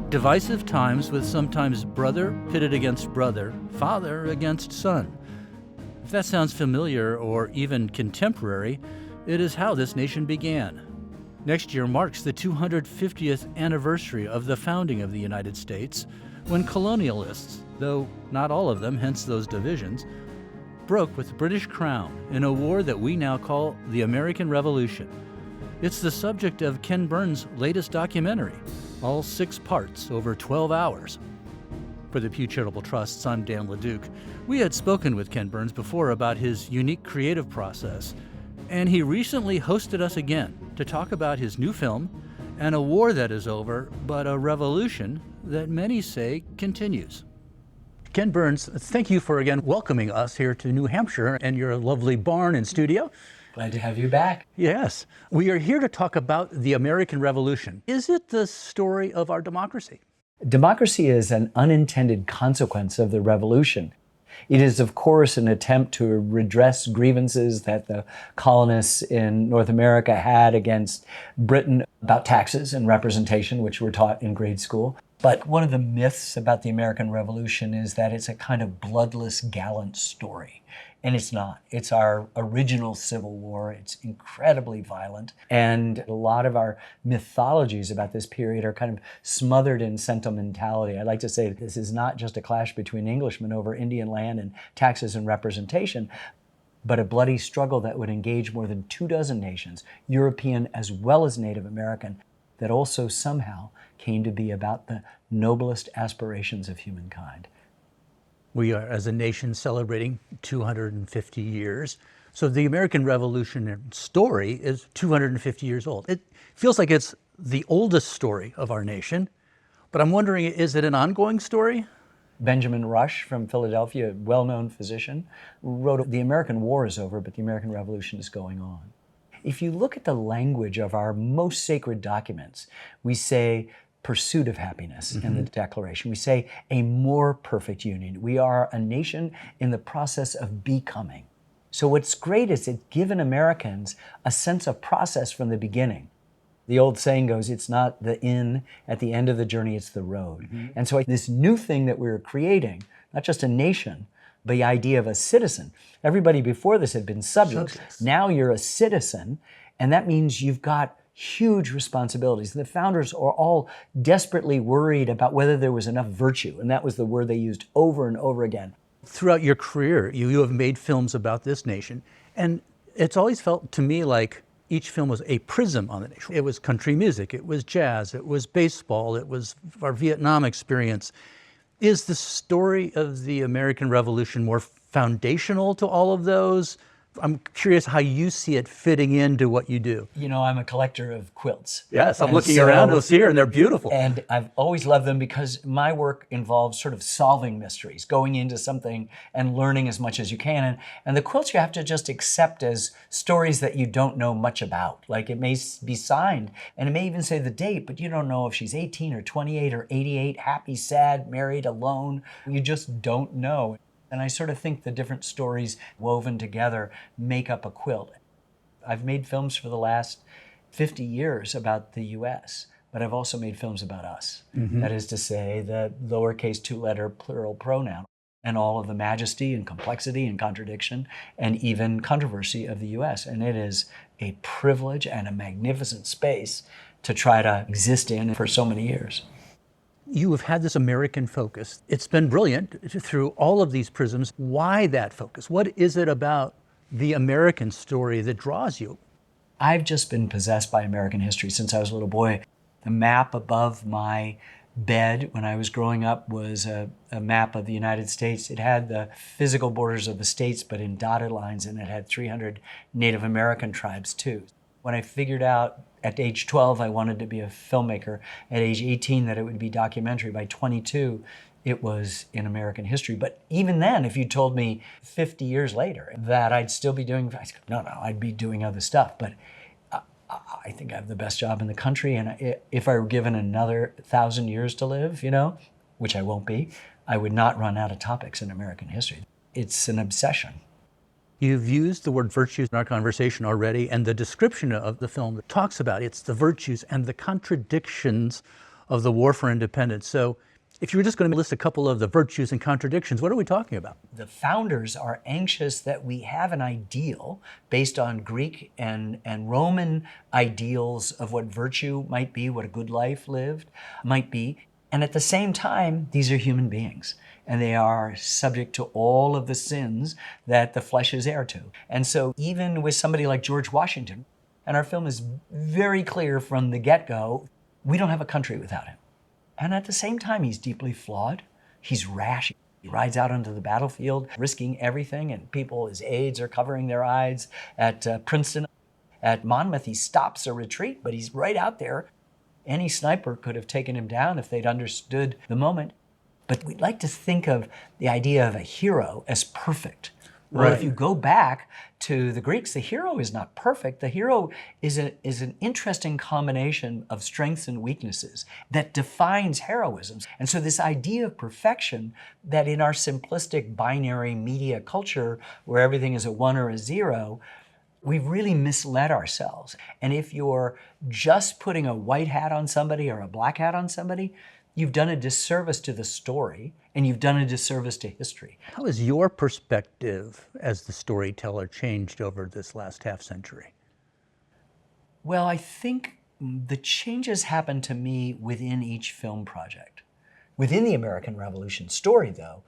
Divisive times with sometimes brother pitted against brother, father against son. If that sounds familiar or even contemporary, it is how this nation began. Next year marks the 250th anniversary of the founding of the United States, when colonialists, though not all of them, hence those divisions, broke with the British Crown in a war that we now call the American Revolution. It's the subject of Ken Burns' latest documentary, all 6 parts over 12 hours. For the Pew Charitable Trusts, I'm Dan LeDuc. We had spoken with Ken Burns before about his unique creative process, and he recently hosted us again to talk about his new film and a war that is over, but a revolution that many say continues. Ken Burns, thank you for again welcoming us here to New Hampshire and your lovely barn and studio. Glad to have you back. Yes. We are here to talk about the American Revolution. Is it the story of our democracy? Democracy is an unintended consequence of the revolution. It is, of course, an attempt to redress grievances that the colonists in North America had against Britain about taxes and representation, which were taught in grade school. But one of the myths about the American Revolution is that it's a kind of bloodless, gallant story. And it's not. It's our original Civil War. It's incredibly violent. And a lot of our mythologies about this period are kind of smothered in sentimentality. I like to say this is not just a clash between Englishmen over Indian land and taxes and representation, but a bloody struggle that would engage more than 24 nations, European as well as Native American, that also somehow came to be about the noblest aspirations of humankind. We are, as a nation, celebrating 250 years. So the American Revolution story is 250 years old. It feels like it's the oldest story of our nation, but I'm wondering, is it an ongoing story? Benjamin Rush from Philadelphia, a well-known physician, wrote, "The American War is over, but the American Revolution is going on." If you look at the language of our most sacred documents, we say pursuit of happiness in the Declaration. We say a more perfect union. We are a nation in the process of becoming. So what's great is it's given Americans a sense of process from the beginning. The old saying goes, it's not the inn at the end of the journey, it's the road. And so this new thing that we're creating, not just a nation, but the idea of a citizen. Everybody before this had been subjects. Now you're a citizen, and that means you've got huge responsibilities. The founders are all desperately worried about whether there was enough virtue, and that was the word they used over and over again. Throughout your career, you have made films about this nation, and it's always felt to me like each film was a prism on the nation. It was country music, it was jazz, it was baseball, it was our Vietnam experience. Is the story of the American Revolution more foundational to all of those? I'm curious how you see it fitting into what you do. You know, I'm a collector of quilts. Yes, I'm looking around us here and they're beautiful. And I've always loved them because my work involves sort of solving mysteries, going into something and learning as much as you can. And the quilts you have to just accept as stories that you don't know much about. Like it may be signed and it may even say the date, but you don't know if she's 18 or 28 or 88, happy, sad, married, alone. You just don't know. And I sort of think the different stories woven together make up a quilt. I've made films for the last 50 years about the US, but I've also made films about us. That is to say, the lowercase 2-letter plural pronoun and all of the majesty and complexity and contradiction and even controversy of the US. And it is a privilege and a magnificent space to try to exist in for so many years. You have had this American focus. It's been brilliant through all of these prisms. Why that focus? What is it about the American story that draws you? I've just been possessed by American history since I was a little boy. The map above my bed when I was growing up was a map of the United States. It had the physical borders of the states, but in dotted lines, and it had 300 Native American tribes too. When I figured out at age 12 I wanted to be a filmmaker, at age 18 that it would be documentary, by 22 it was in American history. But even then, if you told me 50 years later that I'd still be doing, I said, no, I'd be doing other stuff. But I think I have the best job in the country, and if I were given another 1,000 years to live, you know, which I won't be, I would not run out of topics in American history. It's an obsession. You've used the word virtues in our conversation already, and the description of the film that talks about it's the virtues and the contradictions of the war for independence. So if you were just going to list a couple of the virtues and contradictions, what are we talking about? The founders are anxious that we have an ideal based on Greek and Roman ideals of what virtue might be, what a good life lived might be. And at the same time, these are human beings, and they are subject to all of the sins that the flesh is heir to. And so even with somebody like George Washington, and our film is very clear from the get-go, we don't have a country without him. And at the same time, he's deeply flawed. He's rash. He rides out onto the battlefield, risking everything, and people, his aides, are covering their eyes. At Princeton, at Monmouth, he stops a retreat, but he's right out there. Any sniper could have taken him down if they'd understood the moment. But we'd like to think of the idea of a hero as perfect. Well, if you go back to the Greeks, the hero is not perfect. The hero is an interesting combination of strengths and weaknesses that defines heroism. And so this idea of perfection that in our simplistic binary media culture where everything is a 1 or a 0, we've really misled ourselves. And if you're just putting a white hat on somebody or a black hat on somebody, you've done a disservice to the story, and you've done a disservice to history. How has your perspective as the storyteller changed over this last half century? Well, I think the changes happened to me within each film project. Within the American Revolution story, though,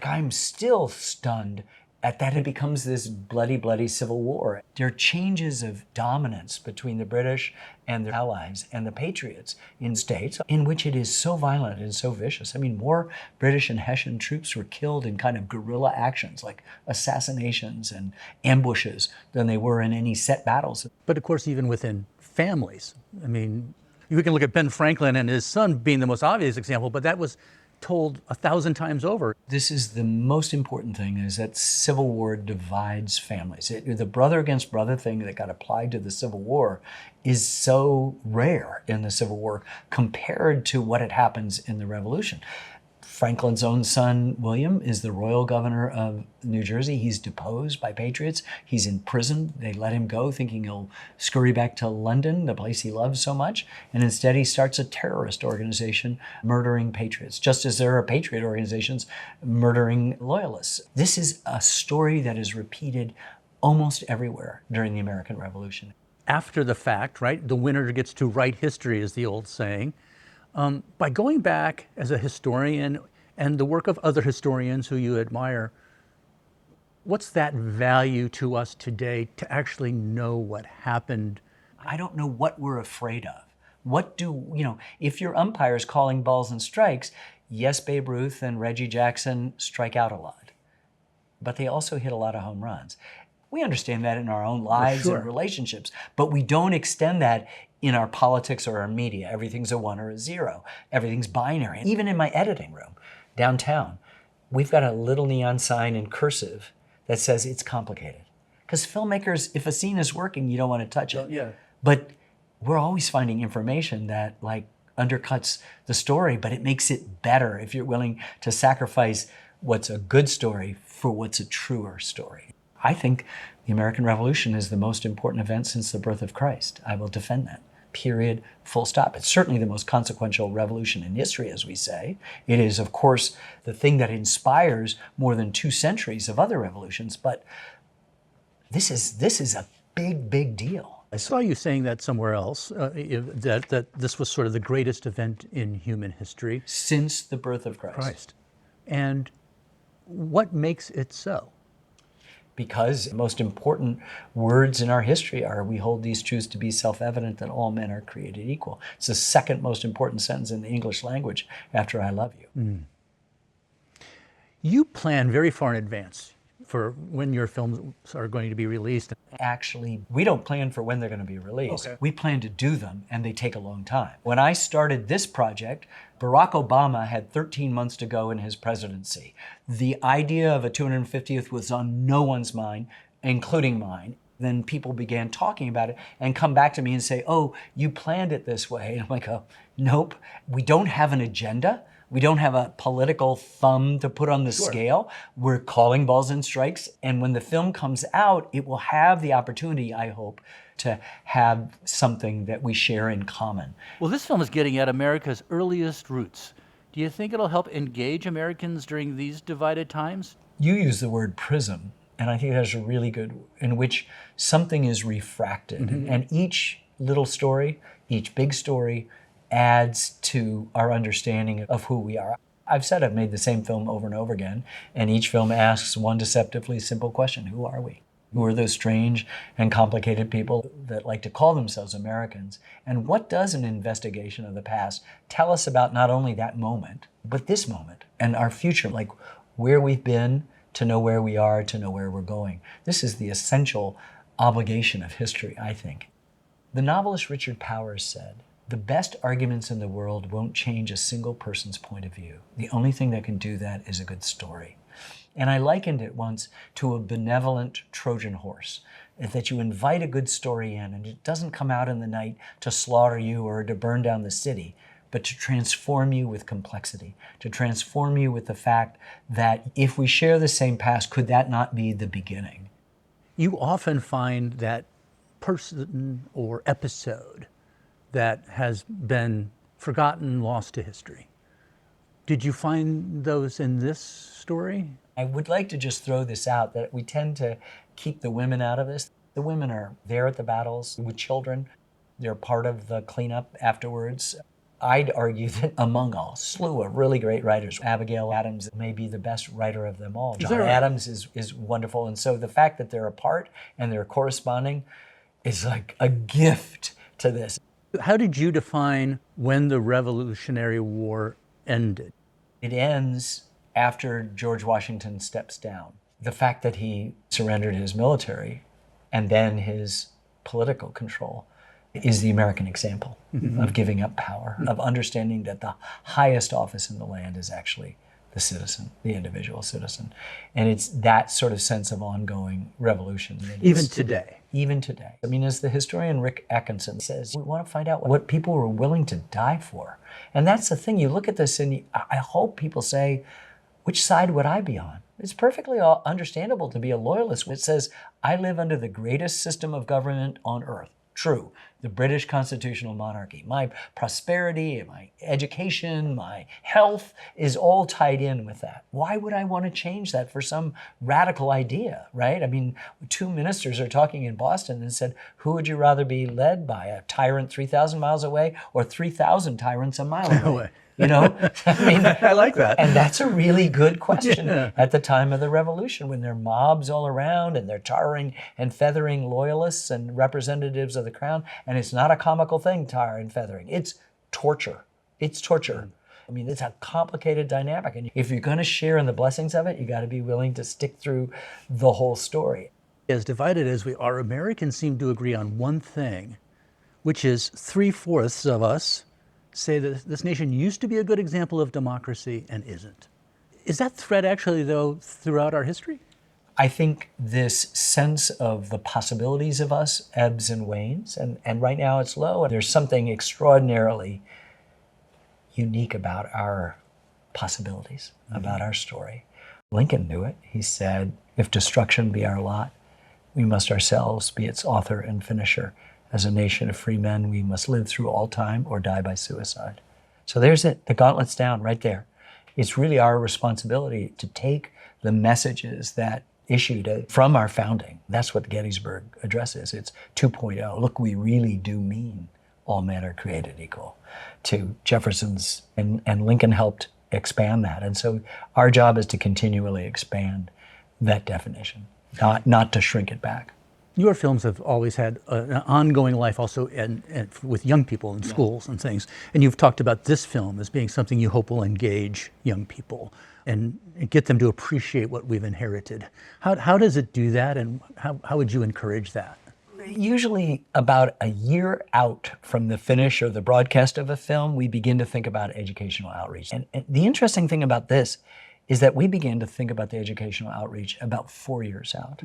I'm still stunned at that it becomes this bloody, bloody civil war. There are changes of dominance between the British and their allies and the patriots in states in which it is so violent and so vicious. I mean, more British and Hessian troops were killed in kind of guerrilla actions like assassinations and ambushes than they were in any set battles. But of course, even within families, I mean, we can look at Ben Franklin and his son being the most obvious example, but that was told 1,000 times over. This is the most important thing, is that Civil War divides families. The brother against brother thing that got applied to the Civil War is so rare in the Civil War compared to what had happens in the Revolution. Franklin's own son, William, is the royal governor of New Jersey. He's deposed by patriots. He's in prison. They let him go thinking he'll scurry back to London, the place he loves so much. And instead he starts a terrorist organization murdering patriots, just as there are patriot organizations murdering loyalists. This is a story that is repeated almost everywhere during the American Revolution. After the fact, right, the winner gets to write history, is the old saying. By going back as a historian and the work of other historians who you admire, what's that value to us today to actually know what happened? I don't know what we're afraid of. If your umpire's calling balls and strikes, yes, Babe Ruth and Reggie Jackson strike out a lot, but they also hit a lot of home runs. We understand that in our own lives and relationships, but we don't extend that in our politics or our media. Everything's a 1 or a 0. Everything's binary. Even in my editing room downtown, we've got a little neon sign in cursive that says it's complicated. Because filmmakers, if a scene is working, you don't want to touch it. Yeah. But we're always finding information that undercuts the story, but it makes it better if you're willing to sacrifice what's a good story for what's a truer story. I think the American Revolution is the most important event since the birth of Christ. I will defend that. Period. Full stop. It's certainly the most consequential revolution in history, as we say. It is, of course, the thing that inspires more than 2 centuries of other revolutions, but this is a big, big deal. I saw you saying that somewhere else, that this was sort of the greatest event in human history. Since the birth of Christ. And what makes it so? Because the most important words in our history are, we hold these truths to be self-evident that all men are created equal. It's the second most important sentence in the English language after I love you. Mm. You plan very far in advance for when your films are going to be released. Actually, we don't plan for when they're going to be released. Okay. We plan to do them, and they take a long time. When I started this project, Barack Obama had 13 months to go in his presidency. The idea of a 250th was on no one's mind, including mine. Then people began talking about it and come back to me and say, oh, you planned it this way. And I'm like, oh, nope. We don't have an agenda. We don't have a political thumb to put on the scale. We're calling balls and strikes. And when the film comes out, it will have the opportunity, I hope, to have something that we share in common. Well, this film is getting at America's earliest roots. Do you think it'll help engage Americans during these divided times? You use the word prism, and I think that's a really good, in which something is refracted. And each little story, each big story, adds to our understanding of who we are. I've said I've made the same film over and over again, and each film asks one deceptively simple question: who are we? Who are those strange and complicated people that like to call themselves Americans? And what does an investigation of the past tell us about not only that moment, but this moment and our future, like where we've been, to know where we are, to know where we're going? This is the essential obligation of history, I think. The novelist Richard Powers said, "The best arguments in the world won't change a single person's point of view. The only thing that can do that is a good story." And I likened it once to a benevolent Trojan horse, that you invite a good story in, and it doesn't come out in the night to slaughter you or to burn down the city, but to transform you with complexity, to transform you with the fact that if we share the same past, could that not be the beginning? You often find that person or episode that has been forgotten, lost to history. Did you find those in this story? I would like to just throw this out, that we tend to keep the women out of this. The women are there at the battles with children. They're part of the cleanup afterwards. I'd argue that among a slew of really great writers, Abigail Adams may be the best writer of them all. John Adams is wonderful. And so the fact that they're apart and they're corresponding is like a gift to this. How did you define when the Revolutionary War ended? It ends after George Washington steps down. The fact that he surrendered his military and then his political control is the American example of giving up power, of understanding that the highest office in the land is actually the citizen, the individual citizen. And it's that sort of sense of ongoing revolution. Even today. Even today. I mean, as the historian Rick Atkinson says, we want to find out what people were willing to die for. And that's the thing. You look at this and I hope people say, which side would I be on? It's perfectly understandable to be a loyalist. It says, I live under the greatest system of government on earth. True, the British constitutional monarchy. My prosperity, my education, my health is all tied in with that. Why would I want to change that for some radical idea, right? I mean, two ministers are talking in Boston and said, who would you rather be led by, a tyrant 3,000 miles away or 3,000 tyrants a mile away? You know, I mean, I like that. And that's a really good question at the time of the revolution, when there are mobs all around and they're tarring and feathering loyalists and representatives of the crown. And it's not a comical thing, tar and feathering. It's torture. It's torture. I mean, it's a complicated dynamic. And if you're going to share in the blessings of it, you got to be willing to stick through the whole story. As divided as we are, Americans seem to agree on one thing, which is 3/4 of us say that this nation used to be a good example of democracy and isn't. Is that thread actually, though, throughout our history? I think this sense of the possibilities of us ebbs and wanes, and right now it's low. There's something extraordinarily unique about our possibilities, about our story. Lincoln knew it. He said, if destruction be our lot, we must ourselves be its author and finisher. As a nation of free men, we must live through all time or die by suicide. So there's it. The gauntlet's down right there. It's really our responsibility to take the messages that issued from our founding. That's what the Gettysburg Address is. It's 2.0. Look, we really do mean all men are created equal. To Jefferson's, and Lincoln helped expand that. And so our job is to continually expand that definition, not to shrink it back. Your films have always had an ongoing life also and with young people in schools and things. And you've talked about this film as being something you hope will engage young people and get them to appreciate what we've inherited. How does it do that, and how would you encourage that? Usually about a year out from the finish or the broadcast of a film, we begin to think about educational outreach. And the interesting thing about this is that we began to think about the educational outreach about 4 years out.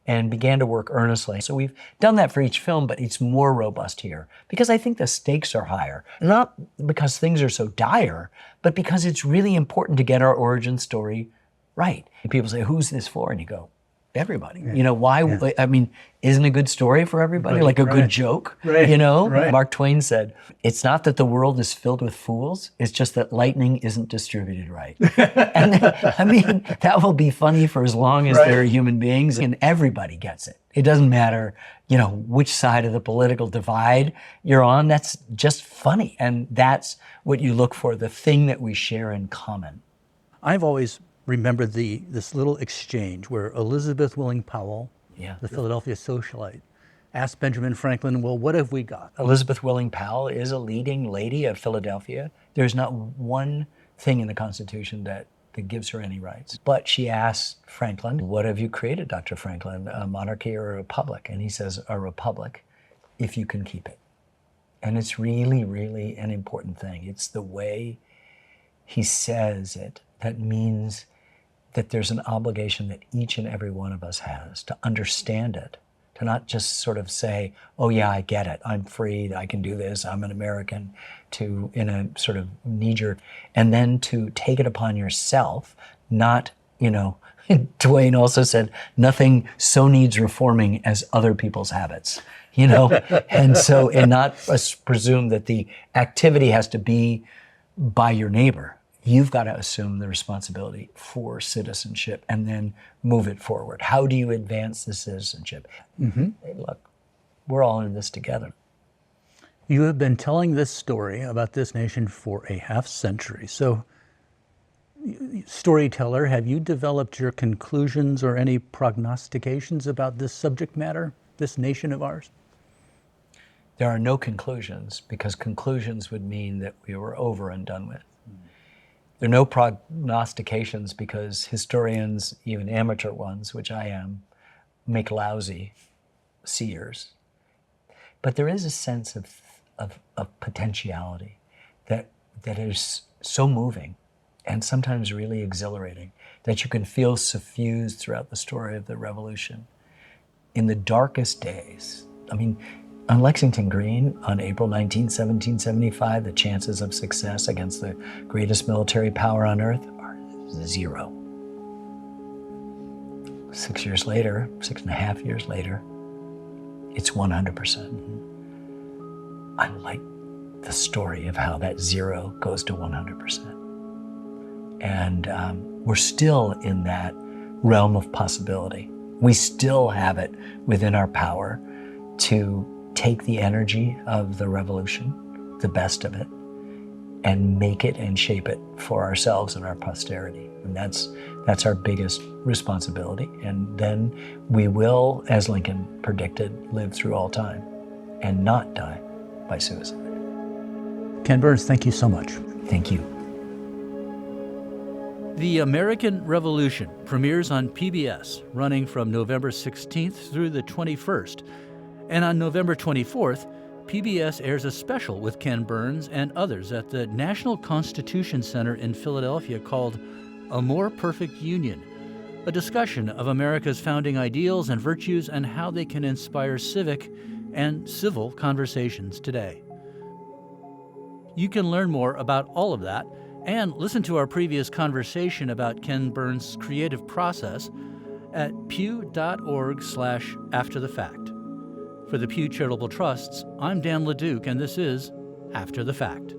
And began to work earnestly. So we've done that for each film, but it's more robust here because I think the stakes are higher. Not because things are so dire, but because it's really important to get our origin story right. And people say, who's this for? And you go, everybody. Yeah. You know, why? Yeah. I mean, isn't a good story for everybody? Right, Like a right. good joke? Right, You know, right. Mark Twain said, it's not that the world is filled with fools, it's just that lightning isn't distributed right. And I mean, that will be funny for as long as there are human beings, and everybody gets it. It doesn't matter, you know, which side of the political divide you're on. That's just funny. And that's what you look for, the thing that we share in common. I've always remembered this little exchange where Elizabeth Willing Powell, Yeah. the Philadelphia socialite, asked Benjamin Franklin, well, what have we got? Elizabeth Willing Powell is a leading lady of Philadelphia. There's not one thing in the Constitution that gives her any rights. But she asked Franklin, what have you created, Dr. Franklin, a monarchy or a republic? And he says, a republic, if you can keep it. And it's really, really an important thing. It's the way he says it that means that there's an obligation that each and every one of us has to understand it, to not just sort of say, oh yeah, I get it, I'm freed, I can do this, I'm an American, to in a sort of knee-jerk, and then to take it upon yourself, not, you know, Dwayne also said, nothing so needs reforming as other people's habits, you know? And so, and not presume that the activity has to be by your neighbor. You've got to assume the responsibility for citizenship and then move it forward. How do you advance the citizenship? Mm-hmm. Hey, look, we're all in this together. You have been telling this story about this nation for a half century. So, storyteller, have you developed your conclusions or any prognostications about this subject matter, this nation of ours? There are no conclusions, because conclusions would mean that we were over and done with. There are no prognostications, because historians, even amateur ones, which I am, make lousy seers. But there is a sense of potentiality that is so moving and sometimes really exhilarating that you can feel suffused throughout the story of the revolution. In the darkest days, I mean, on Lexington Green, on April 19, 1775, the chances of success against the greatest military power on earth are 0. 6 years later, 6.5 years later, it's 100%. I like the story of how that 0 goes to 100%. And we're still in that realm of possibility. We still have it within our power to take the energy of the revolution, the best of it, and make it and shape it for ourselves and our posterity. And that's our biggest responsibility. And then we will, as Lincoln predicted, live through all time and not die by suicide. Ken Burns, thank you so much. Thank you. The American Revolution premieres on PBS, running from November 16th through the 21st. And on November 24th, PBS airs a special with Ken Burns and others at the National Constitution Center in Philadelphia called A More Perfect Union, a discussion of America's founding ideals and virtues and how they can inspire civic and civil conversations today. You can learn more about all of that and listen to our previous conversation about Ken Burns' creative process at pew.org/afterthefact. For the Pew Charitable Trusts, I'm Dan LeDuc, and this is After the Fact.